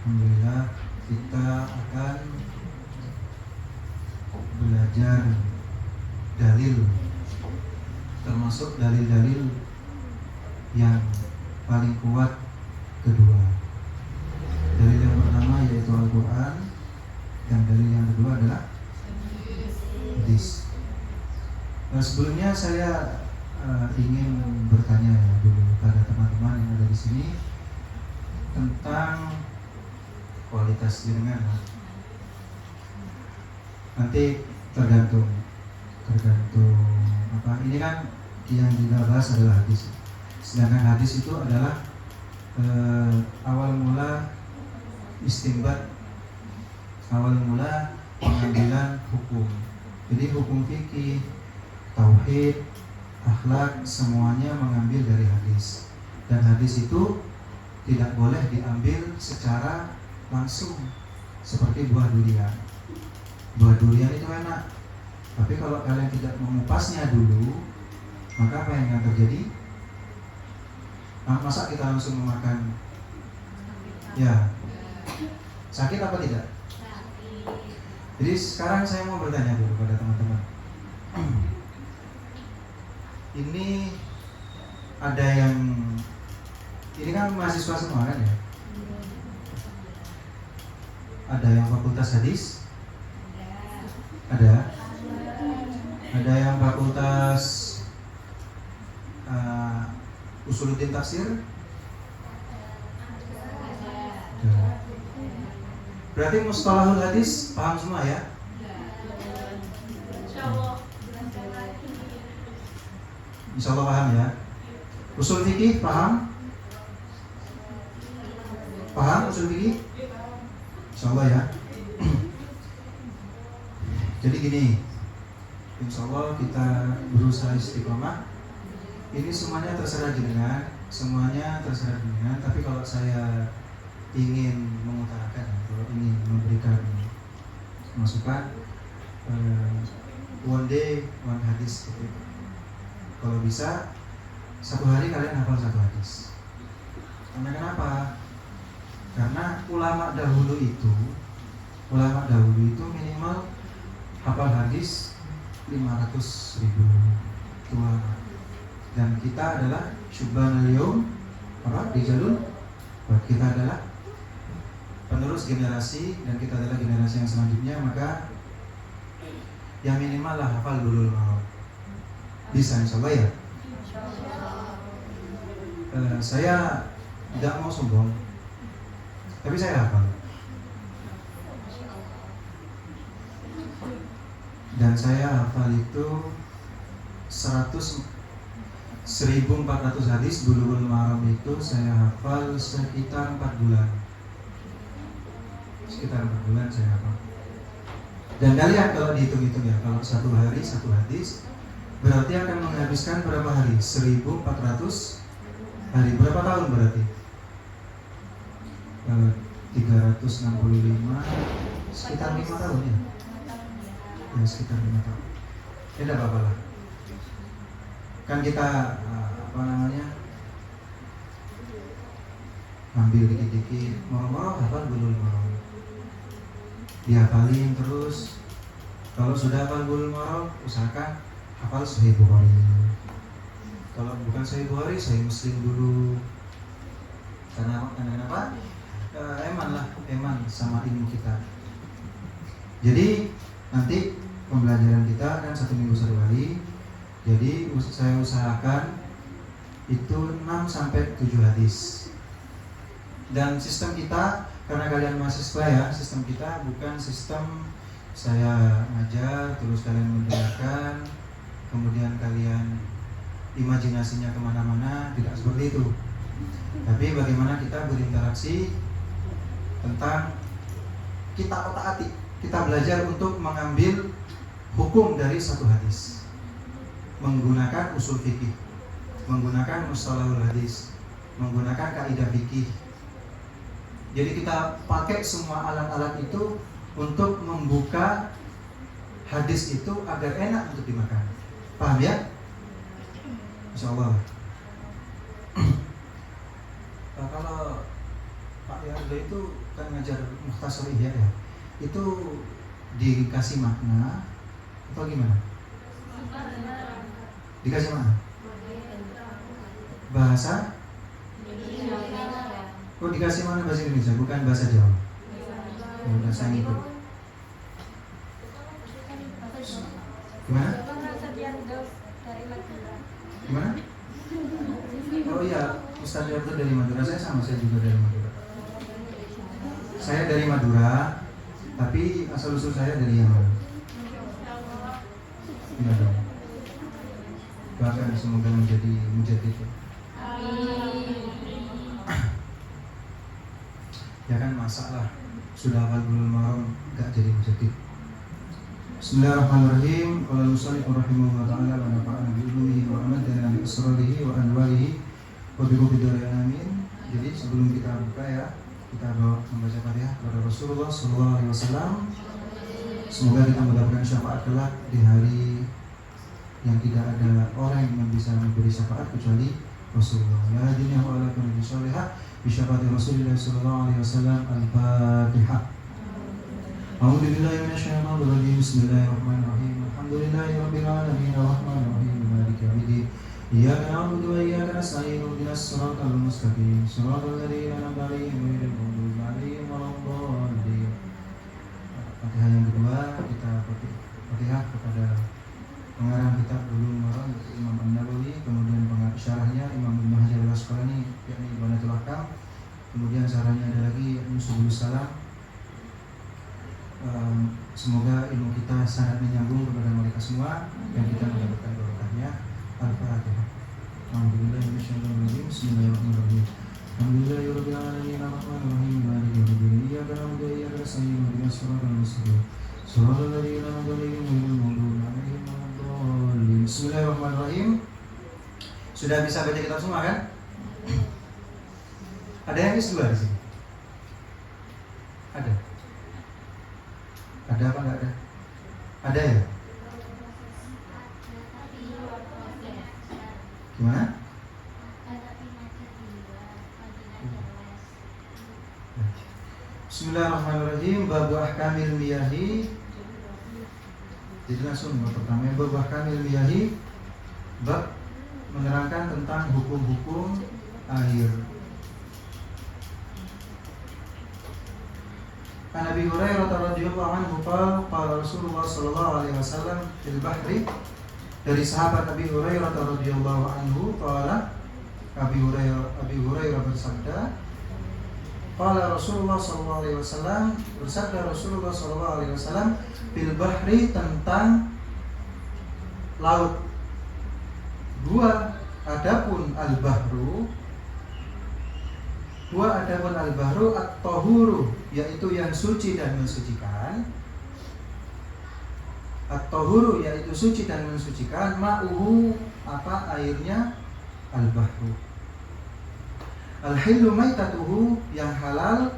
Alhamdulillah kita akan belajar dalil, termasuk dalil-dalil yang paling kuat kedua. Dalil yang pertama yaitu Al-Quran, dan dalil yang kedua adalah hadis. Nah, sebelumnya saya ingin bertanya dulu pada teman-teman yang ada di sini tentang kualitas jenengan. Nanti tergantung apa. Ini kan yang kita bahas adalah hadis. Sedangkan hadis itu adalah awal mula istinbat, awal mula pengambilan hukum. Jadi hukum fikih, tauhid, akhlak semuanya mengambil dari hadis. Dan hadis itu tidak boleh diambil secara langsung seperti buah durian. Buah durian itu enak, tapi kalau kalian tidak mengupasnya dulu, maka apa yang akan terjadi? Masa kita langsung memakan? Ya, sakit apa tidak? Jadi sekarang saya mau bertanya dulu pada teman-teman. Ini ada yang, ini kan mahasiswa semua kan ya? Ada yang fakultas hadis? Ada yang fakultas usuluddin tafsir? Ada. Berarti mustalahul hadis paham semua ya? Insya Allah paham ya. Usul fikih paham? Paham usul fikih? Insya Allah ya. Jadi gini, insya Allah kita berusaha istiqomah. Ini semuanya terserah jenengan, tapi kalau saya ingin mengutarakan, kalau ingin memberikan masukan, one day one hadis seperti itu. Kalau bisa satu hari kalian hafal satu hadis. Karena kenapa? Karena ulama dahulu itu minimal hafal hadis 500.000 tua. Dan kita adalah syubbanul yaum, di jalur, kita adalah penerus generasi, dan kita adalah generasi yang selanjutnya, maka yang minimal lah hafal Bulughul Maram. Bisa insyaallah ya. Saya tidak mau sombong, tapi saya hafal. Dan saya hafal itu 1400 hadis Bulughul Maram itu saya hafal sekitar 4 bulan. Sekitar 4 bulan saya hafal. Dan kalian kalau dihitung-hitung ya, kalau satu hari satu hadis berarti akan menghabiskan berapa hari? 1400 hari. Berapa tahun berarti? 365, sekitar 5 tahun ya. Ya sekitar 5 tahun. Tidak apa-apa lah. Kan kita ambil dikit-dikit, moro-moro hafal Bulughul Maram. Dihafalin terus. Kalau sudah hafal Bulughul Maram, usahakan hafal Sahih Bukhari. Kalau bukan Sahih Bukhari, Sahih Muslim dulu. Karena kenapa? Eman sama ilmu kita. Jadi nanti pembelajaran kita kan 1 minggu 1 kali. Jadi saya usahakan itu 6-7 hadis. Dan sistem kita, karena kalian mahasiswa ya, sistem kita bukan sistem saya ngajar terus kalian mendengarkan, kemudian kalian imajinasinya kemana-mana, tidak seperti itu. Tapi bagaimana kita berinteraksi tentang kita otak-atik, kita belajar untuk mengambil hukum dari satu hadis, menggunakan usul fikih, menggunakan mustalahul hadis, menggunakan kaidah fikih. Jadi kita pakai semua alat-alat itu untuk membuka hadis itu agar enak untuk dimakan. Paham ya? Insyaallah. Kalau Pak ya beliau itu kan ngajar Mukhtasar Ihya ya. Itu dikasih makna atau gimana? Dikasih makna? Bahasa? Oh, dikasih mana bahasa Indonesia, bukan bahasa Jawa. Ya udah saya ikut. Gimana? Gimana? Oh iya, Ustaz Yarto dari Madura, saya juga dari Madura. Saya dari Madura, tapi asal usul saya dari Yaman. Iya dong. Bahkan semoga menjadi mujadid. Ya kan masalah sudah awal bulan Muharram gak jadi mujadid. Bismillahirrahmanirrahim. Qala al-musannif rahimahullah ta'ala wa nafa'ana bi ulumihi wa amadana bi asrarihi wa anwarihi wa bi qudri amin. Jadi sebelum kita buka ya, kita membaca Fatihah kepada Rasulullah sallallahu alaihi wasallam. Semoga kita mendapatkan syafaat kelak di hari yang tidak ada orang yang bisa memberi syafaat kecuali Rasulullah. La dunya wa ala kulli syarihah bi syafaati Rasulillah sallallahu alaihi wasallam. Al-Fatihah. A'udzu billahi minasyaitonir rajim. Bismillahirrahmanirrahim. Alhamdulillahirabbil alamin arrahmanir rahim maliki yaumiddin. Iyyaka na'budu wa iyyaka nasta'in ihdinas siratal mustaqim siratal ladzina an'amta 'alaihim ghairil maghdubi 'alaihim waladdallin. Fatihah yang kedua kita Fatihah kepada pengarang kitab Bulughul Maram Imam An-Nawawi, kemudian syarahnya Imam Ibnu Hajar Al-Asqalani yakni Ibnatul Ahkam, kemudian syarahnya ada lagi Subulus Salam. Semoga ilmu kita sangat menyambung kepada mereka semua dan kita mendapatkan barokahnya. Al-Fatihah. Alhamdulillahirobbilalamin. Bismillahirrahmanirrahim. Alhamdulillahirabbil alamin arrahmanir rahim maliki yaumiddin. Iyyaka na'budu wa iyyaka nasta'in ihdinas siratal mustaqim siratal ladzina an'amta 'alaihim ghairil maghdubi 'alaihim waladdallin. Bismillahirrahmanirrahim. Sudah bisa baca kitab semua kan? Ada yang S2 di sini? Ada? Ada apa enggak ada? Ada ya? Gimana? Bismillahirrahmanirrahim. Bab ahkamil miyahi. Jadi langsung bab pertama, bab ahkamil miyahi, bab menerangkan tentang hukum-hukum air. An Abi Hurairah radhiyallahu anhu qala Rasulullah sallallahu alaihi wasallam fil bahri. Dari sahabat Abi Hurairah radhiyallahu anhu qala Abi Hurairah bersabda, qala Rasulullah sallallahu alaihi wasallam, bersabda Rasulullah sallallahu alaihi wasallam fil bahri, tentang laut. Dua adapun al-bahru at-tahuru, yaitu yang suci dan mensucikan. At-tahuru yaitu suci dan mensucikan. Ma'uhu, apa airnya? Al-bahru. Al-hillu maitatuhu, yang halal.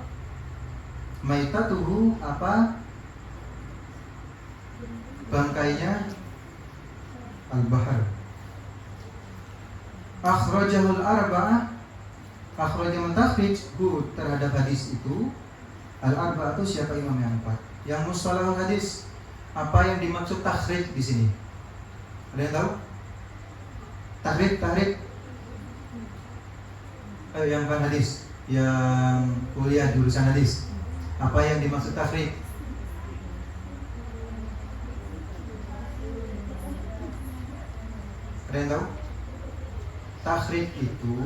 Maitatuhu, apa? Bangkainya. Al-bahr. Akhrajahul arba'ah, akhrajah mentakhrij terhadap hadis itu. Al-arba'ah itu siapa imam yang empat. Yang mustalahul hadis, apa yang dimaksud takhrij di sini? Ada yang tahu? Takhrij. Yang bukan hadis, yang kuliah jurusan hadis. Apa yang dimaksud takhrij? Ada yang tahu? Takhrij itu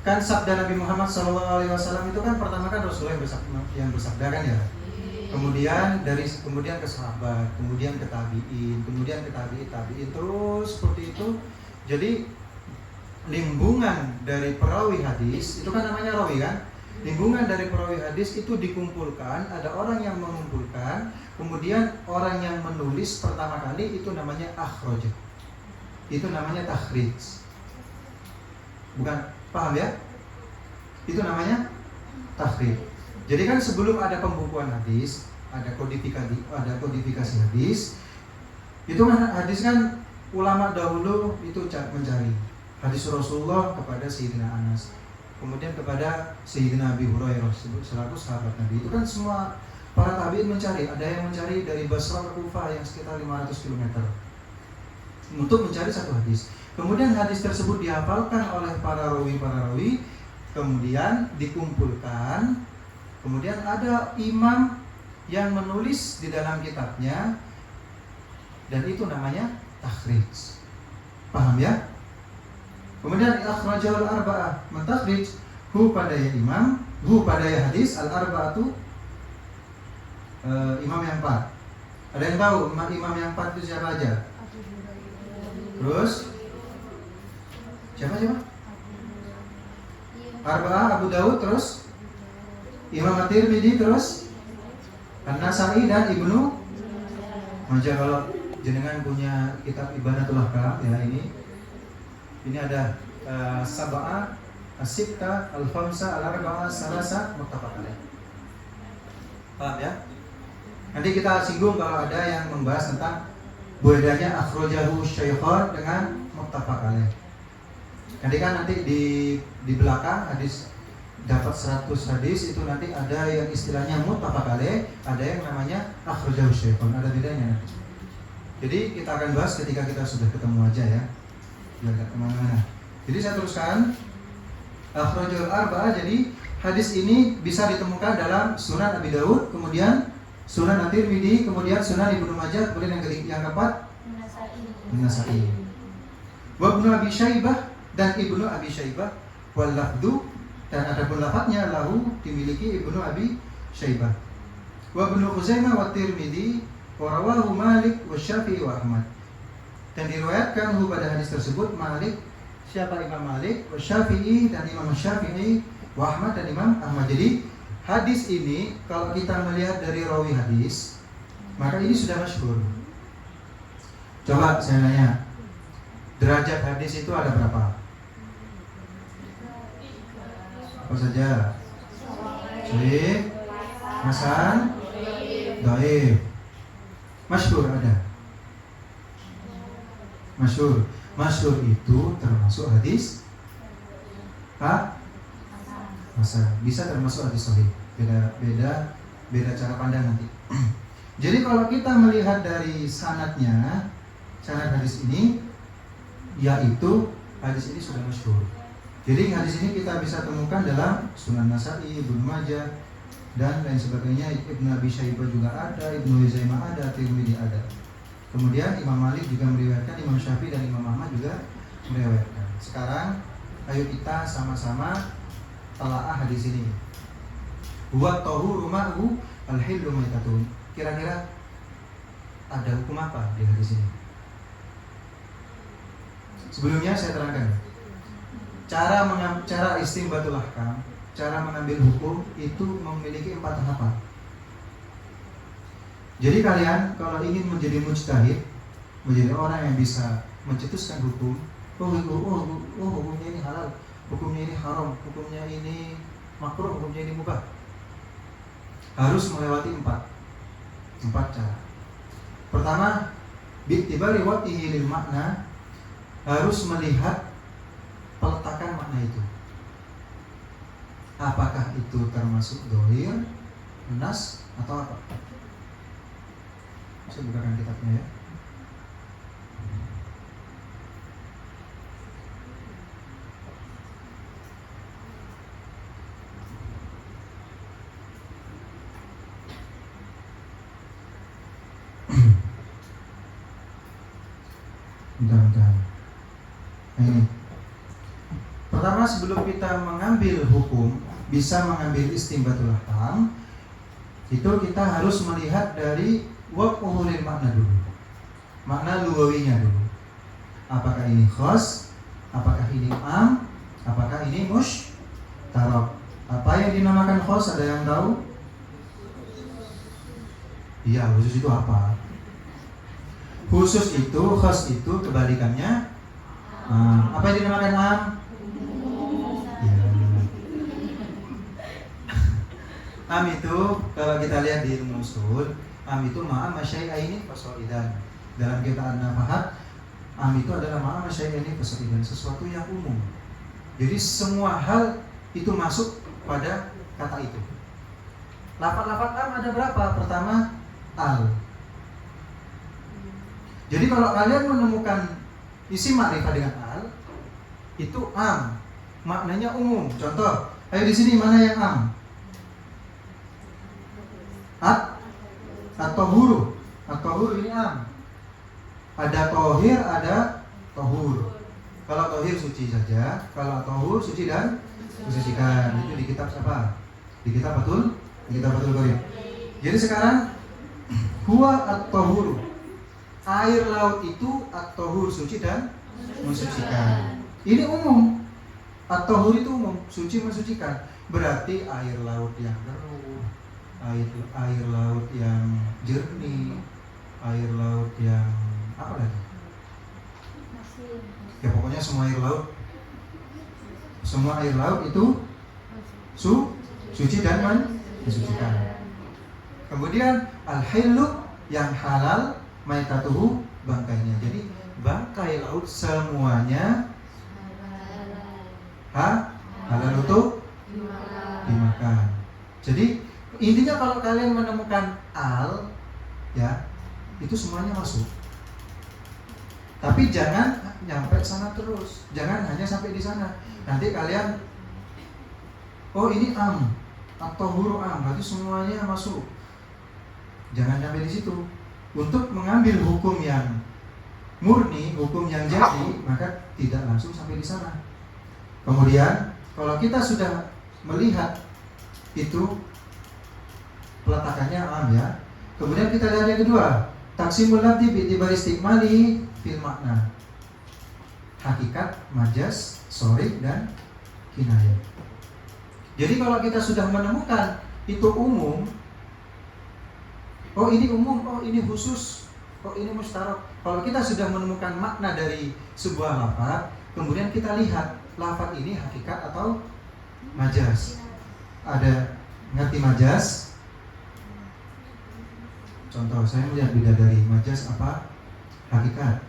kan sabda Nabi Muhammad SAW itu kan pertama kan Rasulullah yang bersabda kan ya. Kemudian ke sahabat, kemudian ke tabi'in, kemudian ke tabi'in terus seperti itu. Jadi limbungan dari perawi hadis itu kan namanya rawi kan. Limbungan dari perawi hadis itu dikumpulkan, ada orang yang mengumpulkan, kemudian orang yang menulis pertama kali itu namanya akhraj. Itu namanya takhrij. Bukan, paham ya? Itu namanya takhrij. Jadi kan sebelum ada pembukuan hadis, ada kodifikasi hadis. Itu kan hadis kan ulama dahulu itu mencari hadis Rasulullah kepada Sayyidina Anas. kemudian kepada Sayyidina Abi Hurairah selaku sahabat Nabi. Itu kan semua para tabi'in mencari. Ada yang mencari dari Basra ke Kufah yang sekitar 500 km untuk mencari satu hadis. Kemudian hadis tersebut dihafalkan oleh para rawi, kemudian dikumpulkan. Kemudian ada imam yang menulis di dalam kitabnya, dan itu namanya takhrij. Paham ya? Kemudian akhrajal arba'ah, mentakhrij hu pada ya imam, hu pada ya hadis, al arba'atu imam yang 4. Ada yang tahu imam yang 4 itu siapa aja? Terus siapa? Arba'ah Abu Daud, terus Imam At-Tirmidzi, terus An-Nasa'i dan Ibnu Majah. Kalau jenengan punya kitab Ibanatul Ahkam ya, ini ada Sab'ah, As-Sittah, Al-Khamsah, Al-Arba'ah, Salasa, muttafaq alaih. Paham ya? Nanti kita singgung kalau ada yang membahas tentang bedanya akhrajahu syaikhan dengan muttafaq alaih. Nanti di belakang hadis dapat 100 hadis itu nanti ada yang istilahnya muttafaq alaih, ada yang namanya akhrajahu syaikhan, ada bedanya nanti. Jadi kita akan bahas ketika kita sudah ketemu aja ya. Biar enggak kemana-mana. Jadi saya teruskan akhrajul arba'ah. Jadi hadis ini bisa ditemukan dalam Sunan Abi Daud, kemudian Sunan At-Tirmidzi, kemudian Sunan Ibnu Majah, kemudian yang keempat An-Nasa'i. Wa Ibnu Abi Syaibah, dan Ibnu Abi Syaibah, wal lafdu, dan adapun lafadznya lahu dimiliki Ibnu Abi Syaibah. Wa Ibnu Khuzaimah wa Tirmidzi wa rawahu Malik wa Syafi'i wa Ahmad. Dan diriwayatkan pada hadis tersebut Malik, siapa Imam Malik, wa Syafi'i, dan Imam Syafi'i, wa Ahmad, dan Imam Ahmad. Jadi hadis ini kalau kita melihat dari rawi hadis, maka ini sudah masyhur. Coba saya nanya, derajat hadis itu ada berapa? Apa saja? Sahih, hasan, dhaif. Masyhur ada. Masyhur itu termasuk hadis hasan. Bisa termasuk hadis sahih. Beda cara pandang nanti. Jadi kalau kita melihat dari sanad hadis ini, yaitu hadis ini sudah masyhur. Jadi hadis ini kita bisa temukan dalam Sunan Nasa'i, Ibnu Majah, dan lain sebagainya. Ibnu Abi Syaibah juga ada, Ibnu Huzaimah ada, Tirmidzi ada. Kemudian Imam Malik juga meriwayatkan, Imam Syafi'i dan Imam Ahmad juga meriwayatkan. Sekarang ayo kita sama-sama telaah hadis ini. Wa tahuru ma'hu al-hillu maitatun. Kira-kira ada hukum apa di hadis ini? Sebelumnya saya terangkan. Cara istinbatul ahkam, cara mengambil hukum itu memiliki 4 tahapan. Jadi kalian kalau ingin menjadi mujtahid, menjadi orang yang bisa mencetuskan hukum, hukumnya ini halal, hukumnya ini haram, hukumnya ini makruh, hukumnya ini mubah, harus melewati 4 cara. Pertama, bi'tibari watihi lil makna, harus melihat peletakan makna itu. Apakah itu termasuk dhahir, nas, atau apa? Saya bukakan kitabnya ya. Bentar. Nah ini. Pertama, sebelum kita mengambil hukum, bisa mengambil istinbatul ahkam, itu kita harus melihat dari waqfuhu lil makna dulu. Makna lugawinya dulu. Apakah ini khas? Apakah ini am? Apakah ini mushtarak? Apa yang dinamakan khas, ada yang tahu? Iya, khusus itu apa? Khusus itu, khas itu kebalikannya apa yang dinamakan am? Ya. Am itu kalau kita lihat di ilmu usul, am itu ma'am syai'aini fasaidan. Dalam kitab An-Nafahat, am itu adalah ma'am syai'aini fasaidan, sesuatu yang umum. Jadi semua hal itu masuk pada kata itu. Lafaz-lafaz am ada berapa? Pertama, al. Jadi kalau kalian menemukan isim ma'rifah dengan al, itu am, maknanya umum. Contoh, ayo di sini mana yang am? Atau huru. Atau huru ini am. Ada tohir, ada tohur. Kalau tohir suci saja, kalau tohur suci dan mensucikan. Itu di kitab siapa? Di kitab Fathul Qorib. Jadi sekarang huwa at-tohuru, air laut itu at-tohur, suci dan mensucikan. Ini umum. At-tohur itu umum, suci mensucikan. Berarti air laut yang keruh, air laut yang jernih, air laut yang apa lagi? Ya pokoknya semua air laut itu suci dan mensucikan. Kemudian al-hillu yang halal, maitatuhu, bangkainya. Jadi bangkai laut semuanya halal untuk dimakan. Jadi intinya kalau kalian menemukan al, ya itu semuanya masuk. Tapi jangan nyampe sana terus. Jangan hanya sampai di sana. Nanti kalian, oh ini am atau huru am, berarti semuanya masuk. Jangan sampai di situ. Untuk mengambil hukum yang murni, hukum yang jadi, maka tidak langsung sampai di sana. Kemudian, kalau kita sudah melihat itu peletakannya am ya. Kemudian kita lihat yang kedua, taksimul lafzi bi itibari istikmali fil makna. Hakikat, majas, sorif dan kinayah. Jadi kalau kita sudah menemukan itu umum, oh ini umum, oh ini khusus, oh ini mustarok. Kalau kita sudah menemukan makna dari sebuah lafaz, kemudian kita lihat lafaz ini hakikat atau majas. Ada ngerti majas? Contoh, saya melihat bidadari, majas apa? Hakikat.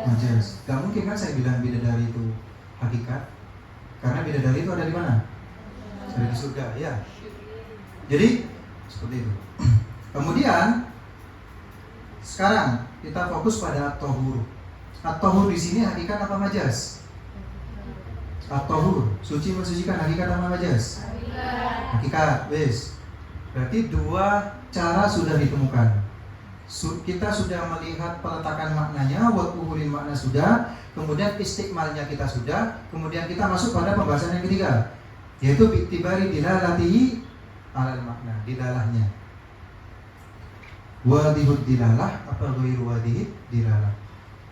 Majas. Gak mungkin kan saya bilang bidadari itu hakikat, karena bidadari itu ada di mana? Ada di surga, ya. Jadi seperti itu. Kemudian sekarang kita fokus pada at-tohur. At-tohur di sini hakikat apa majas? At-tohur, suci mensucikan, hakikat apa majas? Hakikat, wes. Berarti dua cara sudah ditemukan. Kita sudah melihat peletakan maknanya, watuhurin makna sudah, kemudian istikmalnya kita sudah, kemudian kita masuk pada pembahasan yang ketiga, yaitu bi'tibari dilalatihi alal makna, dilalahnya. Wadihud dilalah apa ghairu wadihid dilalah?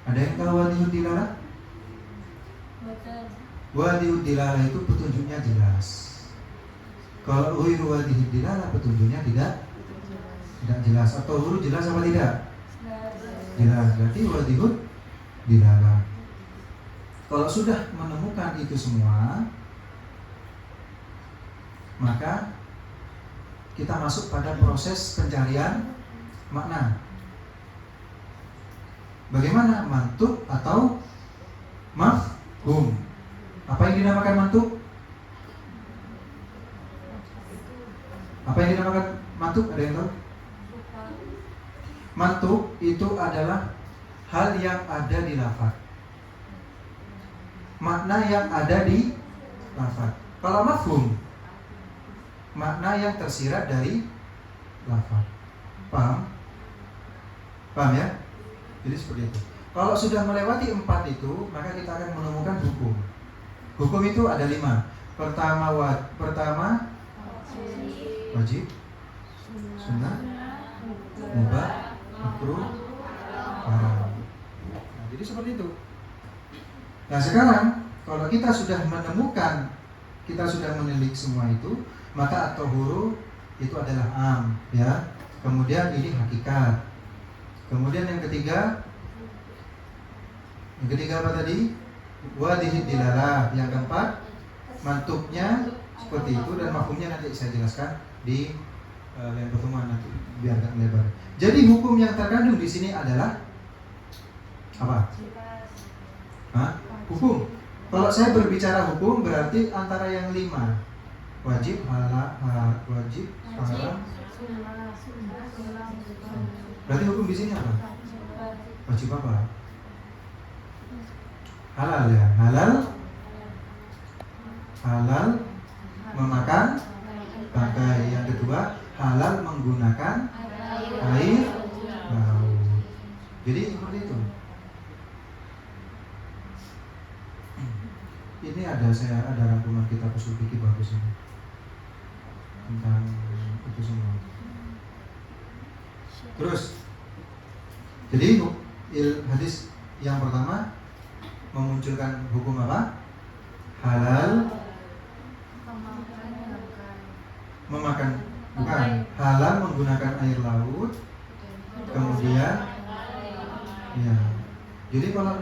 Ada yang tahu wadihud dilalah? Wadihud dilalah itu petunjuknya jelas. Kalau ghairu wadihid dilalah petunjuknya tidak jelas. Atau huruf jelas apa tidak? Jelas. Berarti wadihud dilalah. Kalau sudah menemukan itu semua, maka kita masuk pada proses pencarian makna. Bagaimana mantuk atau mafhum? Apa yang dinamakan mantuk? Apa yang dinamakan mantuk? Ada yang tahu? Mantuk itu adalah hal yang ada di lafaz, makna yang ada di lafaz. Kalau mafhum, makna yang tersirat dari lafaz. Paham? Paham ya? Jadi seperti itu. Kalau sudah melewati 4 itu, maka kita akan menemukan hukum. Hukum itu ada 5. Pertama wajib, sunnah, mubah, makruh, haram. Nah, jadi seperti itu. Nah sekarang kalau kita sudah menemukan, kita sudah menilik semua itu, maka at-tohuru itu adalah am, ya. Kemudian ini hakikat. Kemudian yang ketiga apa tadi? Wadihid dilalah. Yang keempat, mantuknya seperti itu, dan mafhumnya nanti saya jelaskan di lain pertemuan nanti biar agak lebar. Jadi hukum yang terkandung di sini adalah apa? Hukum Kalau saya berbicara hukum berarti antara yang 5. Wajib, wajib, haram. Berarti hukum di sini apa? Wajib apa? Halal ya, halal memakan bangkai. Yang kedua, halal menggunakan air laut. Jadi seperti itu. Ini ada rangkuman kitab usul fikih bagus ini tentang itu semua. Terus, jadi hadis yang pertama memunculkan hukum apa? Halal memakan, bukan, halal menggunakan air laut. Kemudian ya, jadi kalau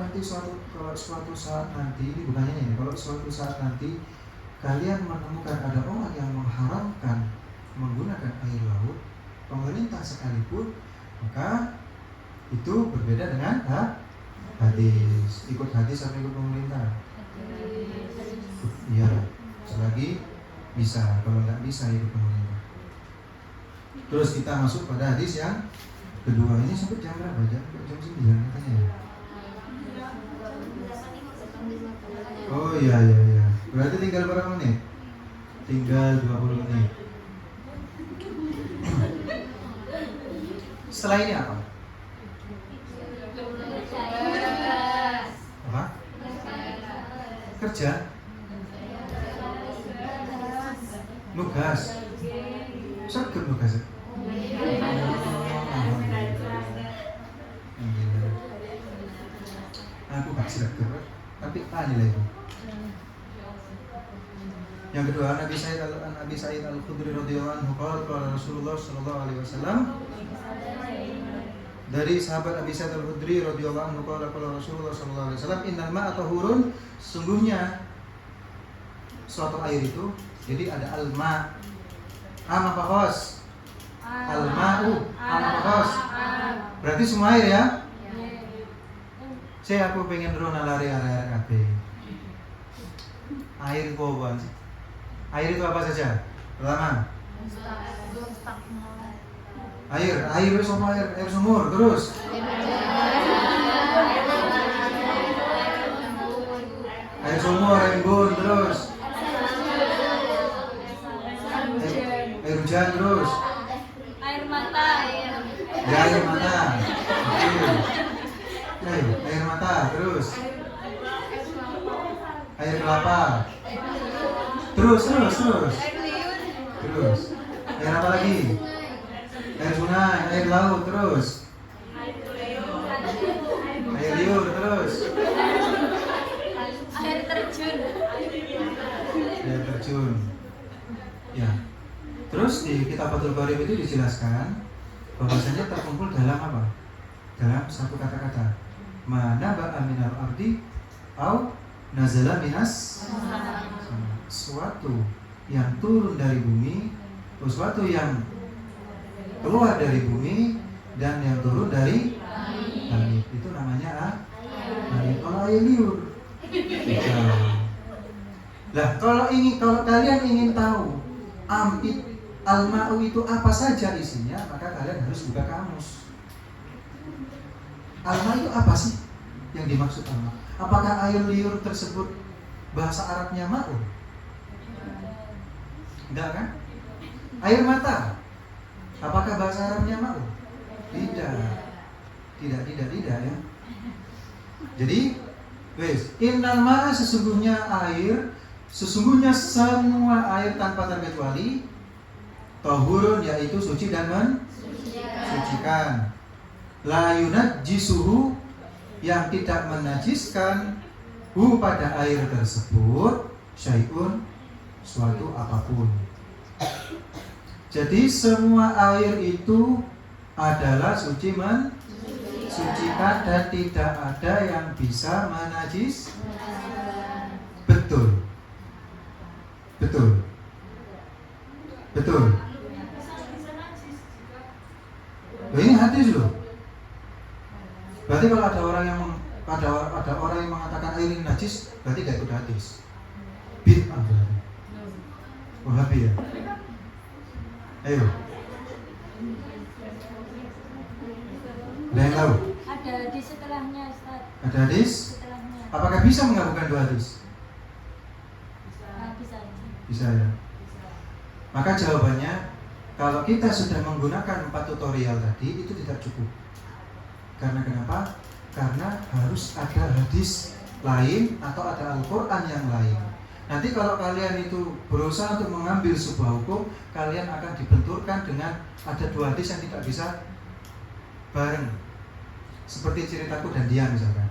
suatu saat nanti, ini bukannya ini, kalau suatu saat nanti kalian menemukan ada orang yang mengharamkan menggunakan air laut, pemerintah sekalipun, maka itu berbeda dengan hadis. Ikut hadis atau ikut pemerintah? Iya, selagi bisa. Kalau nggak bisa ikut pemerintah. Terus kita masuk pada hadis yang kedua. Ini sampai jam berapa? Jam 9 katanya ya? Oh iya. Berarti tinggal berapa menit? Tinggal 20 menit. Setelah ini apa? Apa? Kerja? Nugas? Sergap nugas? Aku gak sergap, tapi nilai itu. Yang kedua, Nabi Sa'id Al-Khudri radhiyallahu anhu qala Rasulullah sallallahu alaihi wasallam. Dari sahabat Abi Sa'id Al-Khudri radhiyallahu anhu qala Rasulullah sallallahu alaihi wasallam, innal ma'a tahurun, sungguhnya suatu air itu, jadi ada al-ma'. Am apa khos? Al-ma'u, am apa khos? Berarti semua air ya? Saya aku pengen rona lari area kabeh. Air itu apa sih? Air itu apa saja? Pertama, air sama air sumur. Terus air sumur, air embun. Terus air hujan. Terus air mata. Ya, air mata. Air mata. Terus air kelapa. Terus air apa lagi? Air sungai, air laut. Terus air liur. Terus Air terjun. Ya. Terus di kitab Fathul Bari itu dijelaskan bahwasanya terkumpul dalam apa? Dalam satu kata-kata. Mana ba'a minal ardi au nazala minas, suatu yang turun dari bumi, sesuatu yang keluar dari bumi, dan yang turun dari langit. Itu namanya air. Kalau air liur. Lah kalau kalian ingin tahu al-ma'u itu apa saja isinya, maka kalian harus buka kamus. Al-ma' itu apa sih yang dimaksud al-ma'? Apakah air liur tersebut bahasa Arabnya ma'un? Enggak kan? Air mata, apakah bahasa Arabnya ma'un? Tidak ya. Jadi, innal ma'a, sesungguhnya sesungguhnya semua air tanpa terkecuali tahurun, yaitu suci dan mensucikan. La yunajjisuhu, yang tidak menajiskan pada air tersebut syai'un, suatu apapun. Jadi semua air itu adalah suci mensucikan dan tidak ada yang bisa menajis. Betul. Ini hadis loh. Berarti kalau ada orang yang ada orang yang mengatakan air ini najis, berarti gak ikut hadis. Bid'ah berarti. Wahabi ya. Ayo. Ada yang tahu? Ada hadis setelahnya, Ustaz. Ada hadis? Setelahnya. Apakah bisa menggabungkan dua hadis? Bisa. Bisa ya. Maka jawabannya, kalau kita sudah menggunakan 4 tutorial tadi, itu tidak cukup. Karena kenapa? Karena harus ada hadis lain atau ada Al-Quran yang lain. Nanti kalau kalian itu berusaha untuk mengambil sebuah hukum, kalian akan dibenturkan dengan ada 2 hadis yang tidak bisa bareng. Seperti ceritaku dan dia misalkan.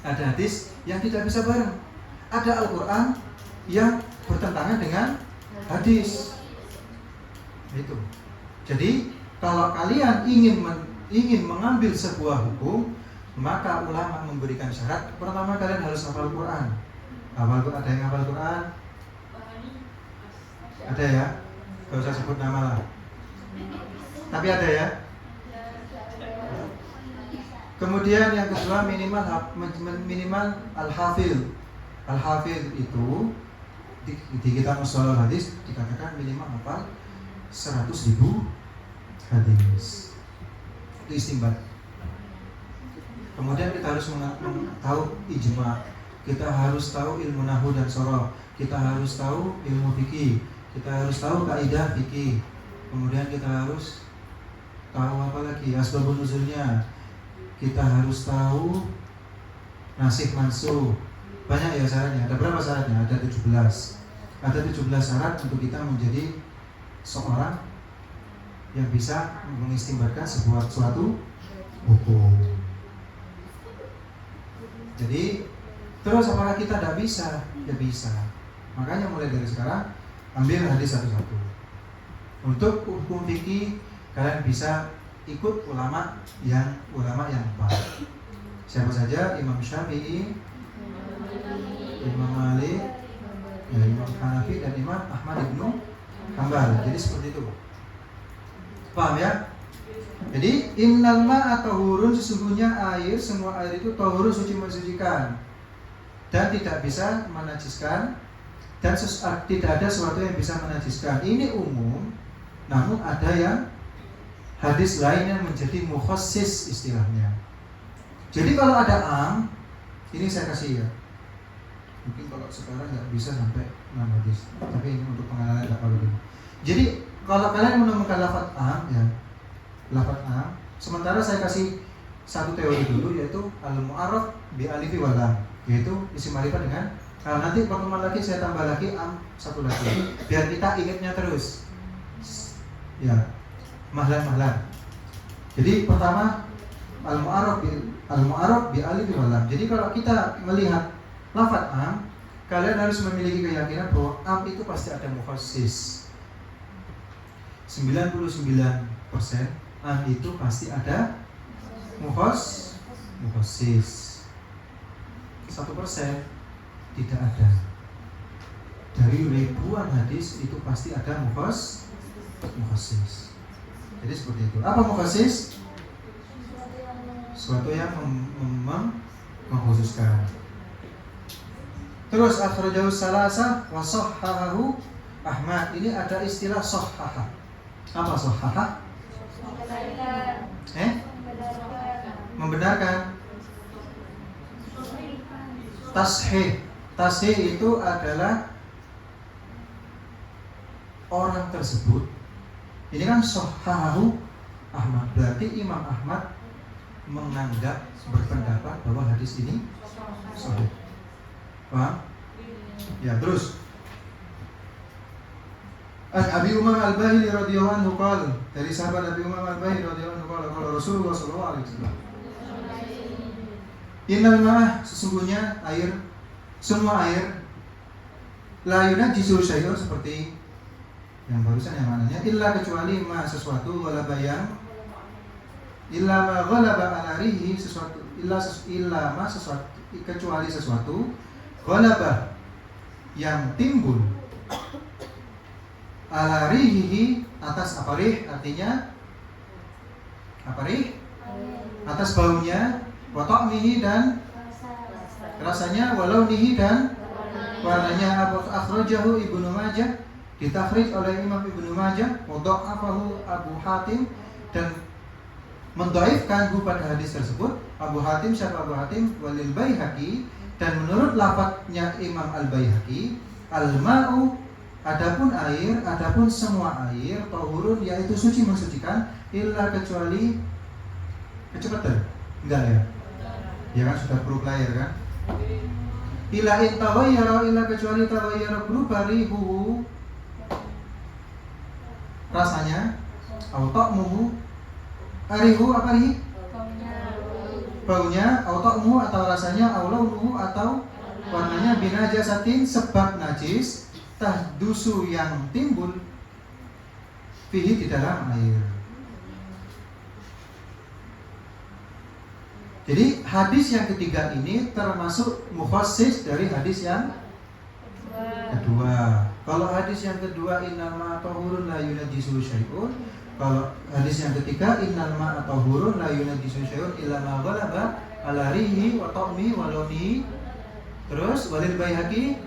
Ada hadis yang tidak bisa bareng. Ada Al-Quran yang bertentangan dengan hadis. Itu. Jadi kalau kalian ingin mengambil sebuah hukum, maka ulama memberikan syarat. Pertama, kalian harus hafal Quran. Ada yang hafal Quran? Ada ya? Gak usah sebut nama lah. Tapi ada ya? Kemudian yang kedua, minimal al-hafidh. Al-hafidh itu di kitab Mustalahul Hadis dikatakan minimal hafal 100.000 hadis. Itu istinbat. Kemudian kita harus tahu ijma, kita harus tahu ilmu nahwu dan soroh, kita harus tahu ilmu fikih, kita harus tahu kaidah fikih. Kemudian kita harus tahu apa lagi? Asbabun nuzulnya. Kita harus tahu nasikh mansukh. Banyak ya syaratnya. Ada berapa syaratnya? Ada 17. Ada 17 syarat untuk kita menjadi seorang yang bisa mengistimbatkan suatu hukum. Jadi terus apakah kita tidak bisa? Ya bisa. Makanya mulai dari sekarang ambil hadis satu-satu. Untuk hukum fikih kalian bisa ikut ulama yang baik. Siapa saja? Imam Syafi'i, Imam Malik, Imam Hanafi dan Imam Ahmad ibnu Hanbal. Jadi seperti itu. Paham ya? Jadi innal ma'a tahurun, sesungguhnya air, semua air itu tahurun, suci mensucikan dan tidak bisa menajiskan, dan tidak ada sesuatu yang bisa menajiskan. Ini umum, namun ada yang hadis lain yang menjadi mukhassis istilahnya. Jadi kalau ada ini saya kasih ya. Mungkin kalau sekarang nggak bisa sampai 6 hadis, tapi ini untuk pengenalan nggak perlu dulu. Jadi kalau kalian menemukan lafaz ya, lafaz sementara saya kasih satu teori dulu, yaitu al-mu'arraf bi alifi wal lam, yaitu isim ma'rifah dengan nanti pertemuan lagi saya tambah lagi satu lagi biar kita ingatnya terus. Ya, mahlan. Jadi pertama al-mu'arraf bi alifi wal lam. Jadi kalau kita melihat lafaz kalian harus memiliki keyakinan bahwa itu pasti ada mukhassis. 99% itu pasti ada mukhassis. 1% tidak ada. Dari ribuan hadis itu pasti ada mukhassis. Jadi seperti itu. Apa mukhassis? Suatu yang mengkhususkan. Terus akhrajahu salasa wa sahhahahu Ahmad. Ini ada istilah sahhaha. Apa sahhaha? Membenarkan. Tashih itu adalah orang tersebut. Ini kan sahhahahu Ahmad. Berarti Imam Ahmad menganggap, berpendapat bahwa hadis ini sahih. Paham? Ya, terus Abi Umam Al-Bahili radhiyallahu anhu qala, dari sahabat Abi Umam Al-Bahili radhiyallahu anhu qala Rasulullah sallallahu alaihi wasallam, innal ma'ah, sesungguhnya air, semua air, la yunajjisu syai'un, seperti yang barusan yang mananya, illa kecuali ma sesuatu, ghalaba yang, illa ma ghalaba ala rihi, sesuatu, illa ma sesuatu, kecuali sesuatu, ghalaba yang timbul, ala rihi, atas apa rih, artinya apa rih? atas baunya, wa ta'mihi dan rasanya, walau nihi dan warnanya. Akhrajahu Ibnu Majah, ditakhrij oleh Imam Ibnu Majah, wa dha'afahu Abu Hatim, dan mendhaifkan pada hadis tersebut Abu Hatim, siapa Abu Hatim? Walil Baihaqi, dan menurut lafadznya Imam Al-Baihaqi, al-ma'u, adapun air, adapun semua air, tahurun, yaitu suci, mensucikan, illa kecuali kecepatan, enggak ya? Ya kan sudah pro player kan? Illa in taghayyara, illa kecuali taghayyara berubah rihuhu rasanya, au ta'muhu, rihu apa rihi? Baunya, au ta'muhu atau rasanya, au launuhu atau warnanya, binajasatin sebab najis, tahdusu yang timbul fihi di dalam air. Jadi hadis yang ketiga ini termasuk mukhassis dari hadis yang kedua. Kalau hadis yang kedua innal ma'a tahurun la yunajjisu syai'un, kalau hadis yang ketiga innal ma'a tahurun la yunajjisu syai'un illa ma ghalaba ala rihi wa ta'mi wa launihi. Terus walil Baihaqi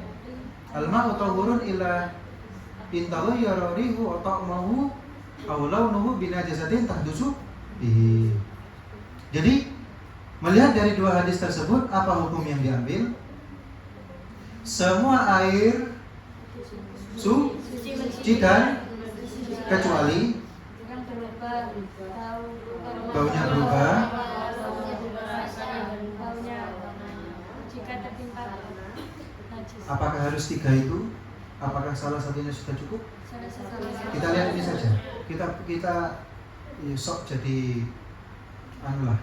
al-ma'u tahurun illa in taghayyara rihu wa ta'muhu aw launuhu binajasatin tahdusu bihi. Jadi melihat dari dua hadis tersebut, apa hukum yang diambil? Semua air suci dan kecuali baunya berubah, apakah harus tiga itu? Apakah salah satunya sudah cukup? Kita lihat ini saja. Kita sok jadi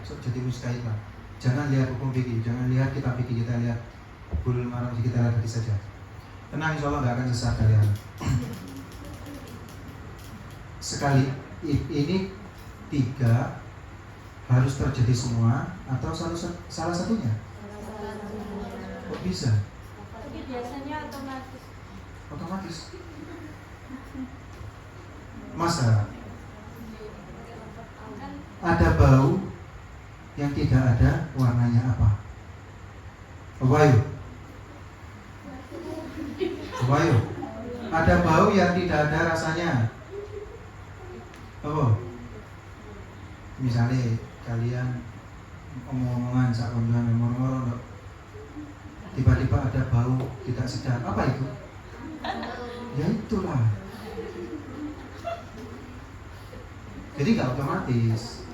sok jadi mustahil lah. Jangan lihat hukum fikih, jangan lihat kitab fikih, kita lihat Bulughul Maram, kita lihat hadis saja. Tenang, insyaallah nggak akan sesat kalian. Sekali ini tiga harus terjadi semua atau salah satunya? Kok bisa? Tapi biasanya otomatis. Otomatis. Masa ada bau yang tidak ada warnanya apa? Wayu. Ada bau yang tidak ada rasanya. Apa? Misalnya kalian omong-omongan sak konjoan ngomong-ngomong, tiba-tiba ada bau tidak sedap. Apa itu? Ya itulah. Jadi nggak otomatis.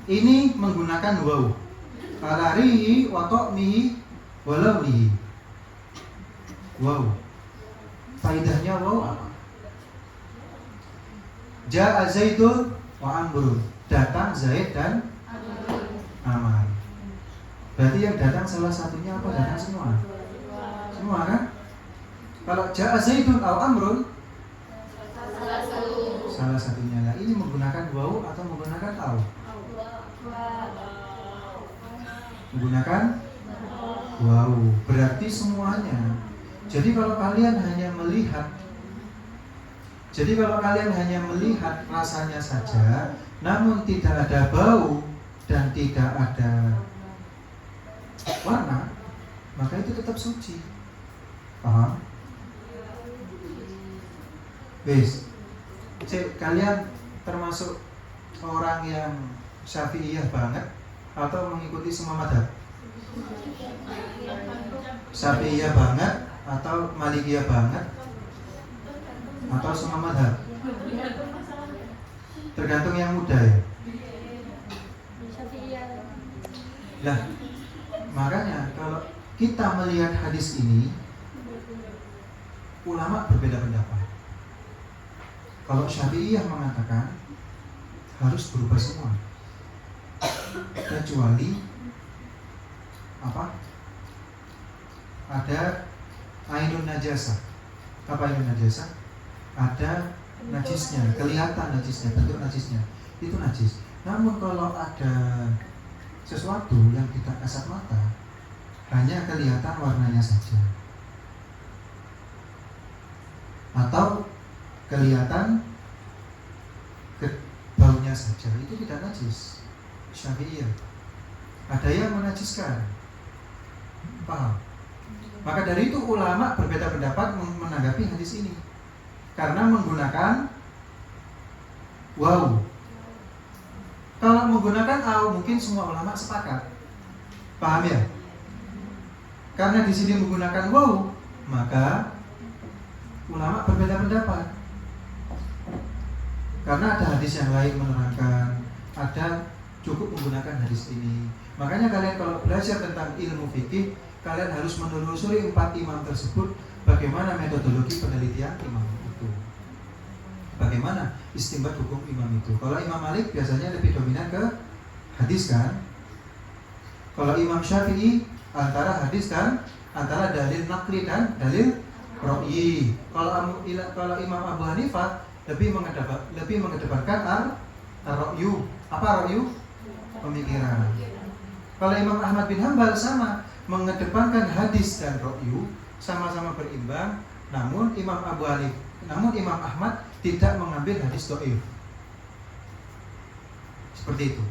Ini menggunakan waw, alarihi wa ta'mihi wa launihi. Waw, faidahnya waw apa? Ja'a Zaidun wa Amrun, datang Zaid dan Amr. Berarti yang datang salah satunya apa? Datang semua? Semua kan? Kalau Ja'a Zaidun wa Amrun, salah satunya lah. Ini menggunakan waw atau menggunakan au? Menggunakan waw, berarti semuanya. Jadi kalau kalian hanya melihat rasanya saja, namun tidak ada bau dan tidak ada warna, maka itu tetap suci. Paham? Wes, kalian termasuk orang yang Syafi'iyah banget atau mengikuti semua mazhab? Syafi'iyah banget atau Malikiyah banget atau semua mazhab? Tergantung yang muda ya. Lah, makanya kalau kita melihat hadis ini, ulama berbeda pendapat. Kalau Syafi'iyah mengatakan harus berubah semua, kecuali apa? Ada ainun najasah. Apa ainun najasah? Ada najisnya, kelihatan najisnya, bentuk najisnya. Itu najis. Namun kalau ada sesuatu yang tidak kasat mata, hanya kelihatan warnanya saja, atau kelihatan baunya saja, itu tidak najis. Syafi'iyah. Ada yang menajiskan. Paham? Maka dari itu ulama berbeda pendapat menanggapi hadis ini. Karena menggunakan waw. Kalau menggunakan au mungkin semua ulama sepakat. Paham ya? Karena di sini menggunakan waw, maka ulama berbeda pendapat. Karena ada hadis yang lain menerangkan, ada cukup menggunakan hadis ini. Makanya kalian kalau belajar tentang ilmu fikih, kalian harus menelusuri 4 imam tersebut, bagaimana metodologi penelitian imam itu, bagaimana istinbat hukum imam itu. Kalau Imam Malik biasanya lebih dominan ke hadis kan. Kalau Imam Syafi'i antara hadis dan antara dalil nakli dan dalil ra'yi. Kalau Imam Abu Hanifah lebih mengedepankan ar-ra'yu. Apa ra'yu? Pemikiran. Kalau Imam Ahmad bin Hanbal sama, mengedepankan hadis dan ra'yu, sama-sama berimbang. Namun Imam Ahmad tidak mengambil hadis dhaif. Seperti itu.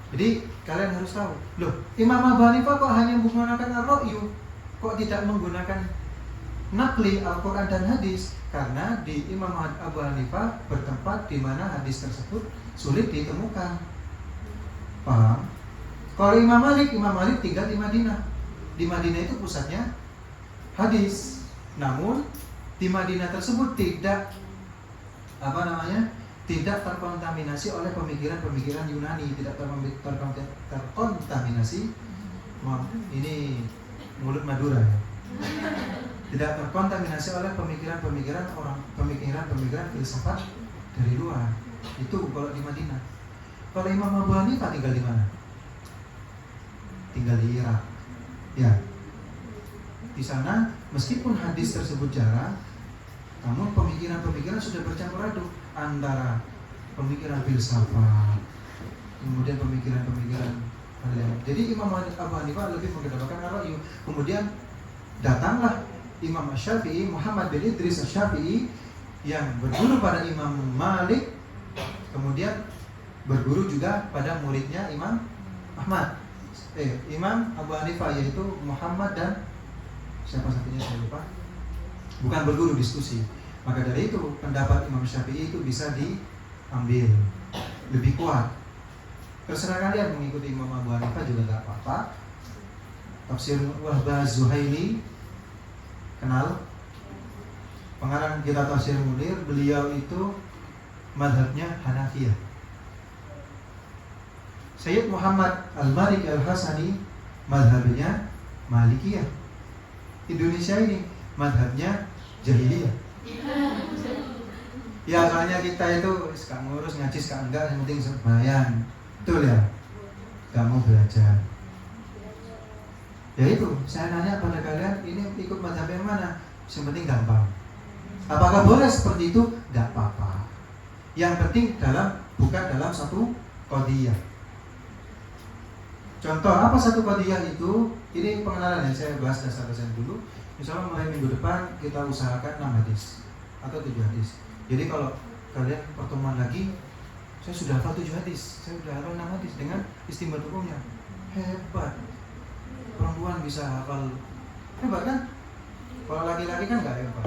Jadi kalian harus tahu, loh, Imam Abu Hanifah kok hanya menggunakan ar-ra'yu, kok tidak menggunakan nakli Al-Quran dan hadis? Karena di Imam Abu Hanifah bertempat di mana hadis tersebut sulit ditemukan. Paham? Kalau Imam Malik tinggal di Madinah. Di Madinah itu pusatnya hadis. Namun di Madinah tersebut tidak tidak terkontaminasi oleh pemikiran-pemikiran Yunani, tidak terkontaminasi. Ini mulut Madura ya. Tidak terkontaminasi oleh pemikiran filsafat dari luar. Itu kalau di Madinah. Kalau Imam Abu Hanifah tinggal di mana? Tinggal di Irak. Ya. Di sana meskipun hadis tersebut jarang, namun pemikiran-pemikiran sudah bercampur aduk antara pemikiran filsafat, kemudian pemikiran-pemikiran lain. Jadi Imam Abu Hanifah lebih mengedepankan ar-ra'yu. Kemudian datanglah Imam Syafi'i, Muhammad bin Idris Syafi'i, yang berguru pada Imam Malik, kemudian berguru juga pada muridnya Imam Imam Abu Hanifah, yaitu Muhammad dan siapa satunya saya lupa. Bukan berguru, diskusi. Maka dari itu pendapat Imam Syafi'i itu bisa diambil, lebih kuat. Terserah kalian mengikuti Imam Abu Hanifah juga tidak apa-apa. Tafsir Wahbah Zuhaili, kenal? Pengarang kitab Tafsir Munir, beliau itu mazhabnya Hanafiyah. Sayyid Muhammad Al-Malik Al-Hasani mazhabnya Malikiyah. Indonesia ini mazhabnya Jahiliyah. Ya soalnya kita itu gak ngurus ngaji gak enggak, yang penting sembahyang. Betul ya? Gak mau belajar. Ya itu, saya nanya pada kalian, ini ikut mazhab yang mana? Yang penting gampang. Apakah boleh seperti itu? Gak apa-apa. Yang penting bukan dalam satu qadiyah. Contoh apa satu qadiyah itu? Ini pengenalan yang saya bahas dasar-dasar dulu. Misalnya mulai minggu depan kita usahakan 6 hadis atau 7 hadis. Jadi kalau kalian pertemuan lagi, saya sudah hafal 7 hadis, saya sudah hafal 6 hadis dengan istimbat hukumnya. Hebat. Perempuan bisa hafal, hebat kan? Kalau laki-laki kan nggak hebat.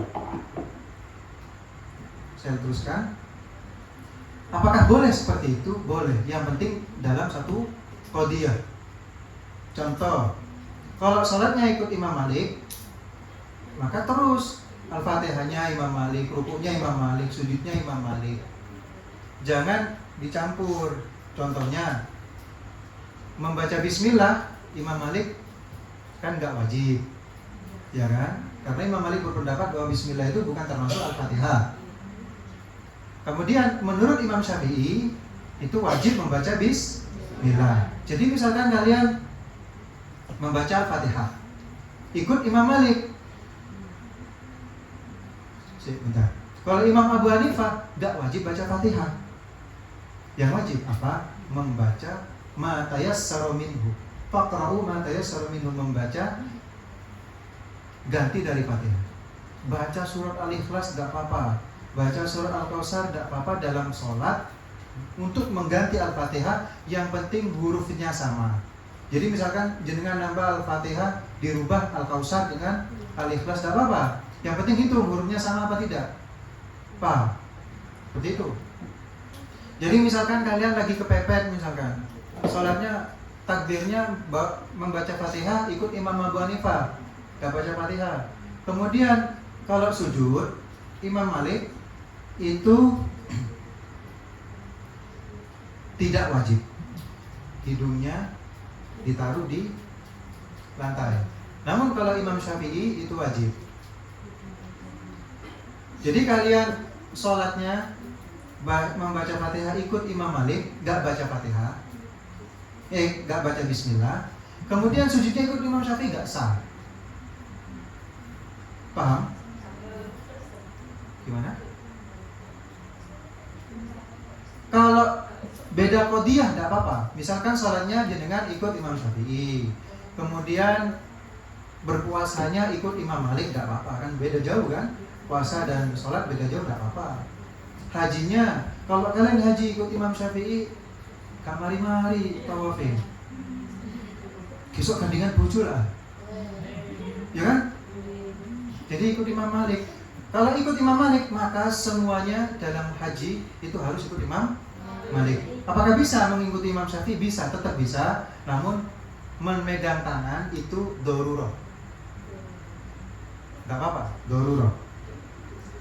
Saya teruskan. Apakah boleh seperti itu? Boleh. Yang penting dalam satu qadiyah. Contoh, kalau sholatnya ikut Imam Malik, maka terus Al-Fatihahnya Imam Malik, rukuknya Imam Malik, sujudnya Imam Malik. Jangan dicampur. Contohnya, membaca bismillah Imam Malik kan nggak wajib, ya kan? Karena Imam Malik berpendapat bahwa bismillah itu bukan termasuk Al-Fatihah. Kemudian menurut Imam Syafi'i itu wajib membaca bismillah. Jadi misalkan kalian membaca Al-Fatihah, ikut Imam Malik. Bentar. Kalau Imam Abu Hanifah nggak wajib baca Fatihah. Yang wajib apa? Membaca ma tayassara minhu. Faqra'u ma tayassara minhu, membaca ganti dari Fatihah. Baca surat Al-Ikhlas nggak apa-apa. Baca surat Al-Kautsar nggak apa-apa dalam sholat untuk mengganti Al-Fatihah, yang penting hurufnya sama. Jadi misalkan jenengan nambah Al-Fatihah dirubah Al-Kausar dengan Al-Ikhlas, tidak apa-apa. Yang penting itu hurufnya sama apa tidak. Paham? Seperti itu. Jadi misalkan kalian lagi kepepet, misalkan sholatnya takbirnya membaca Fatihah ikut Imam Abu Hanifah, gak baca Fatihah. Kemudian kalau sujud, Imam Malik itu tidak wajib hidungnya ditaruh di lantai. Namun kalau Imam Syafi'i itu wajib. Jadi kalian sholatnya membaca Fatihah ikut Imam Malik, gak baca Fatihah, gak baca Bismillah, kemudian sujudnya ikut Imam Syafi'i, gak sah. Paham? Gimana? Kalau beda qodiyah gak apa-apa. Misalkan sholatnya jenengan ikut Imam Syafi'i, kemudian berpuasanya ikut Imam Malik, gak apa-apa, kan beda jauh kan? Puasa dan sholat beda jauh, gak apa-apa. Hajinya, kalau kalian haji ikut Imam Syafi'i, kamari-mari tawafin, besok gandingan bojo lah, ya kan? Jadi ikut Imam Malik. Kalau ikut Imam Malik, maka semuanya dalam haji itu harus ikut Imam Malik. Apakah bisa mengikuti Imam Syafi'i? Bisa, tetap bisa. Namun memegang tangan itu darurah. Gak apa-apa, darurah.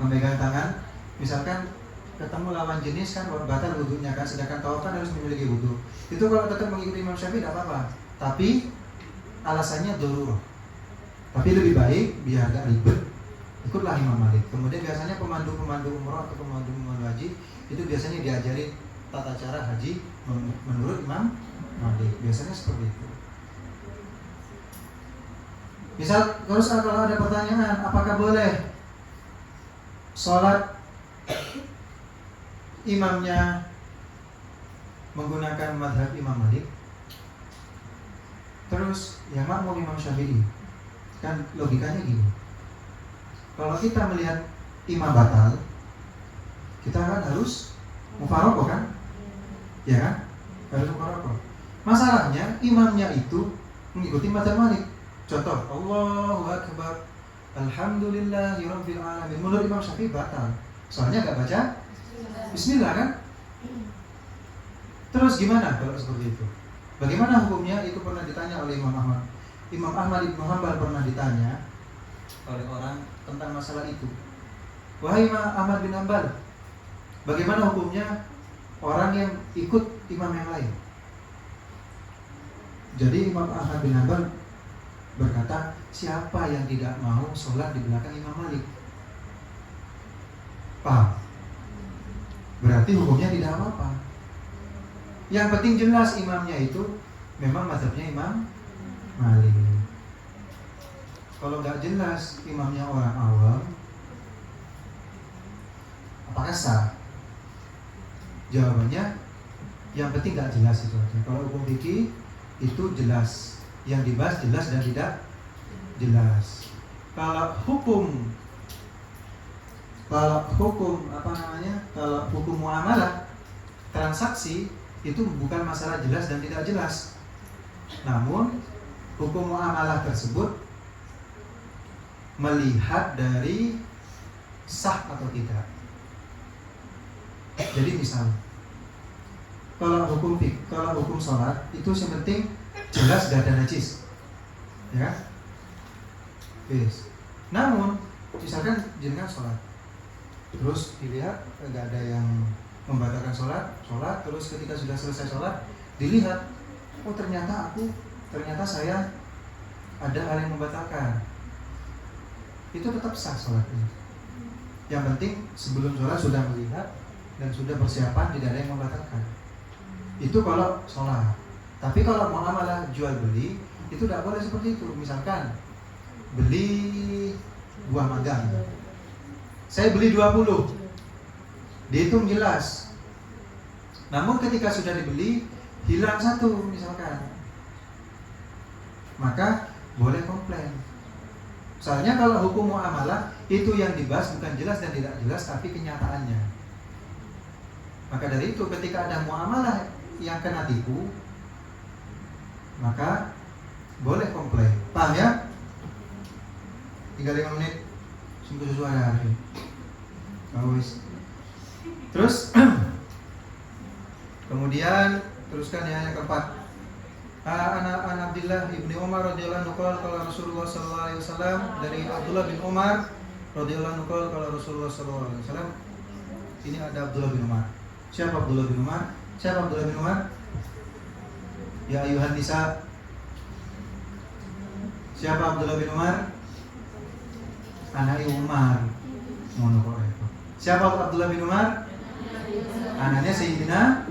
Memegang tangan, misalkan ketemu lawan jenis kan batal wudunya kan, sedangkan tawaf kan harus memiliki wudu. Itu kalau tetap mengikuti Imam Syafi'i tidak apa-apa. Tapi alasannya darurah. Tapi lebih baik biar gak ribet, ikutlah Imam Malik. Kemudian biasanya pemandu-pemandu umrah atau pemandu-pemandu haji itu biasanya diajari tata cara haji menurut Imam Malik. Biasanya seperti itu. Misal terus kalau ada pertanyaan, apakah boleh sholat imamnya menggunakan madhab Imam Malik, terus yang makmum Imam Syafi'i? Kan logikanya gini, kalau kita melihat imam batal, kita kan harus mufaroqah kan? Ya kan? Harus mufaroqah. Masalahnya imamnya itu mengikuti madhab Malik. Contoh, Allahu Akbar, Alhamdulillahirabbil alamin. Menurut Imam Syafi'i batal. Soalnya gak baca Bismillah kan? Terus gimana kalau seperti itu? Bagaimana hukumnya? Itu pernah ditanya oleh Imam Ahmad. Imam Ahmad Ibn Hanbal pernah ditanya oleh orang tentang masalah itu. Wahai Imam Ahmad bin Hanbal, bagaimana hukumnya orang yang ikut imam yang lain? Jadi Imam Ahmad bin Hanbal berkata, siapa yang tidak mau sholat di belakang Imam Malik? Paham? Berarti hukumnya tidak apa-apa. Yang penting jelas imamnya itu memang mazhabnya Imam Malik. Kalau nggak jelas imamnya orang awam, apakah sah? Jawabannya yang penting nggak jelas itu aja. Kalau hukum fikih itu jelas, yang dibahas jelas dan tidak jelas. Kalau hukum muamalah, transaksi itu bukan masalah jelas dan tidak jelas. Namun hukum muamalah tersebut melihat dari sah atau tidak. Jadi misal kalau hukum sholat itu yang penting jelas gak ada najis, ya kan? Yes. Namun misalkan jenengan sholat, terus dilihat nggak ada yang membatalkan sholat, terus ketika sudah selesai sholat dilihat, oh ternyata saya ada hal yang membatalkan, itu tetap sah sholatnya. Yang penting sebelum sholat sudah melihat dan sudah persiapan, tidak ada yang membatalkan. Itu kalau sholat. Tapi kalau muamalah jual beli itu tidak boleh seperti itu. Misalkan beli buah mangga, saya beli 20, dihitung jelas. Namun ketika sudah dibeli hilang 1 misalkan, maka boleh komplain. Soalnya kalau hukum muamalah itu yang dibahas bukan jelas dan tidak jelas, tapi kenyataannya. Maka dari itu ketika ada muamalah yang kena tipu, maka boleh komplain. Paham ya? Tinggal 5 menit. Sungguh sesuai hari. Terus kemudian teruskan ya yang keempat. An Abdullah ibni Umar radhiyallahu anhu qala Rasulullah sallallahu alaihi wasallam, dari Abdullah bin Umar radhiyallahu anhu qala Rasulullah sallallahu alaihi wasallam. Ini ada Abdullah bin Umar. Siapa Abdullah bin Umar? Siapa Abdullah bin Umar? Ya ayuhan nisa. Siapa Abdullah bin Umar? Anak Umar. Siapa Abdullah bin Umar? Anaknya Sayyidina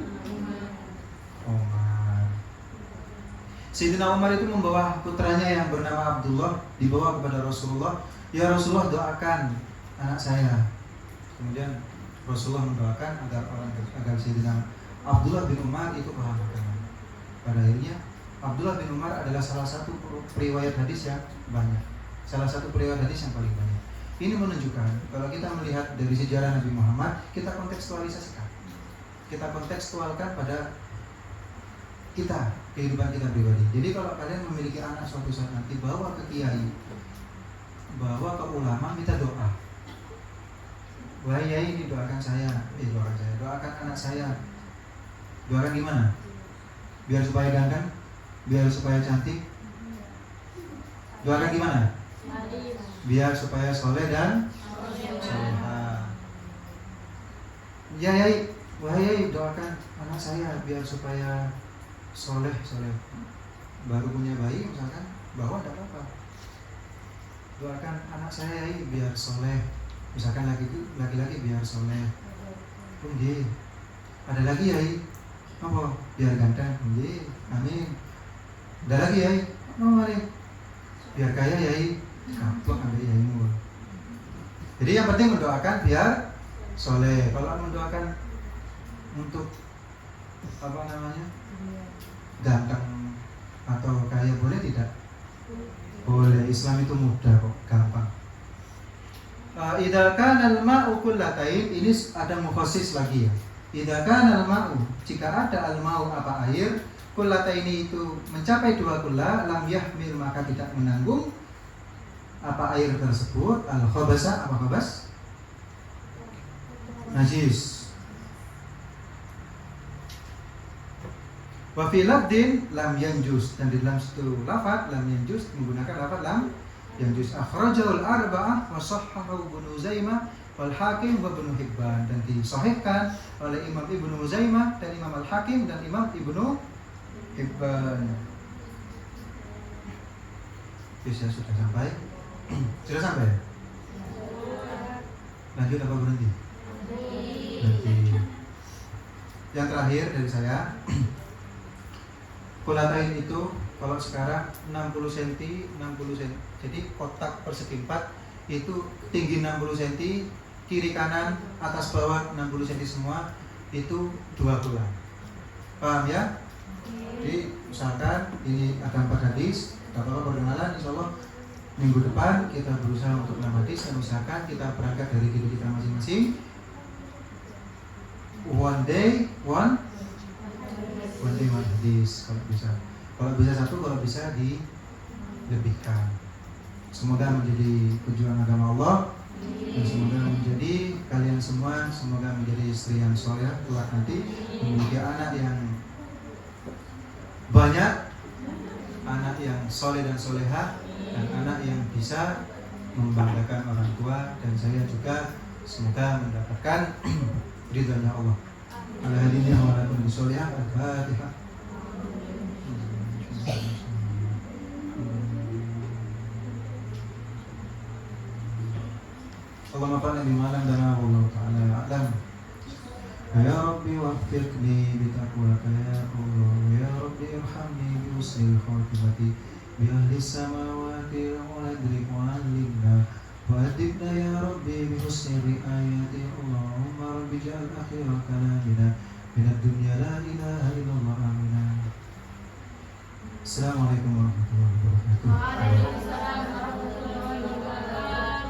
Umar. Sayyidina Umar itu membawa putranya yang bernama Abdullah, dibawa kepada Rasulullah. Ya Rasulullah, doakan anak saya. Kemudian Rasulullah mendoakan agar Sayyidina Abdullah bin Umar itu paham agama. Pada akhirnya Abdullah bin Umar adalah salah satu periwayat hadis yang banyak. Salah satu periwayat hadis yang paling banyak. Ini menunjukkan kalau kita melihat dari sejarah Nabi Muhammad, kita kontekstualisasikan. Kita kontekstualkan pada kita, kehidupan kita pribadi. Jadi kalau kalian memiliki anak suatu saat nanti, bawa ke kiai, bawa ke ulama, minta doa. Wahai yai, ini doakan saya, doakan anak saya. Doakan gimana? Biar supaya ganteng, biar supaya cantik. Doakan gimana? Biar supaya soleh dan solehah. Ya yai, wahai yai, doakan anak saya biar supaya soleh. Baru punya bayi misalkan, bawa tidak apa-apa. Doakan anak saya yai biar soleh. Misalkan laki-laki biar soleh. Nggih. Ada lagi yai, apa? Biar ganteng. Nggih. Amin. Ada lagi yai, mari. Biar kaya yai. Kaplok ada yaimu. Jadi yang penting mendoakan biar soleh. Kalau mendoakan untuk apa namanya, ganteng atau kaya boleh tidak? Boleh. Islam itu mudah kok, gampang. Idza kana al-ma'u kullatain, ini ada mukhasis lagi ya. Idza kana al-ma'u, jika ada al-ma'u apa air, kullataini itu mencapai 2 kulla, lam yahmil maka tidak menanggung apa air tersebut al-khabasa, apa khabas? Najis. Wa fi lafdin lam yanjus, dan di dalam situ lafaz lam yanjus menggunakan lafaz lam yanjus. Akhrajahul arba'ah wa sahhahu Ibnu Uzaimah wal Hakim wa Ibnu Hibban, dan disahihkan oleh Imam Ibnu Uzaimah dan Imam Al-Hakim dan Imam Ibnu Hibban. Bisa sudah sampai? Sudah sampai? Lanjut apa berhenti? Berhenti. Yang terakhir dari saya, kulatain itu kalau sekarang 60 cm, 60 cm. Jadi kotak persegi 4 itu tinggi 60 cm, kiri kanan, atas bawah 60 cm semua, itu 2 kula. Paham ya? Jadi misalkan ini ada 4 hadis, Bapak perkenalan, insyaallah minggu depan kita berusaha untuk 6 hadis, dan misalkan kita berangkat dari diri kita masing-masing. One day one hadis kalau bisa. Kalau bisa 1, kalau bisa dilebihkan. Semoga menjadi tujuan agama Allah, dan semoga menjadi kalian semua, semoga menjadi istri yang soleh kelak nanti, memiliki anak yang banyak, anak yang soleh dan solehah, dan anak yang bisa membanggakan orang tua, dan saya juga semoga mendapatkan ridhonya Allah. Alhamdulillah wa lakum bisolihah. Al-Fatihah. Allahumma fa'alna bima 'allamtana wallahu ta'ala a'lam. Ya Rabbi waffiqni bitaqwaka ya Allah. Ya Rabbi irhamni bi husnil khatimati bi ahli samawati wal ardi wa 'allimna wa adibna ya Rabbi bi husni riayati. Allahumma Rabbi ja'al akhira kalamina minad dunya la ilaha illallah. Amin. Assalamualaikum warahmatullahi wabarakatuh. Waalaikumsalam.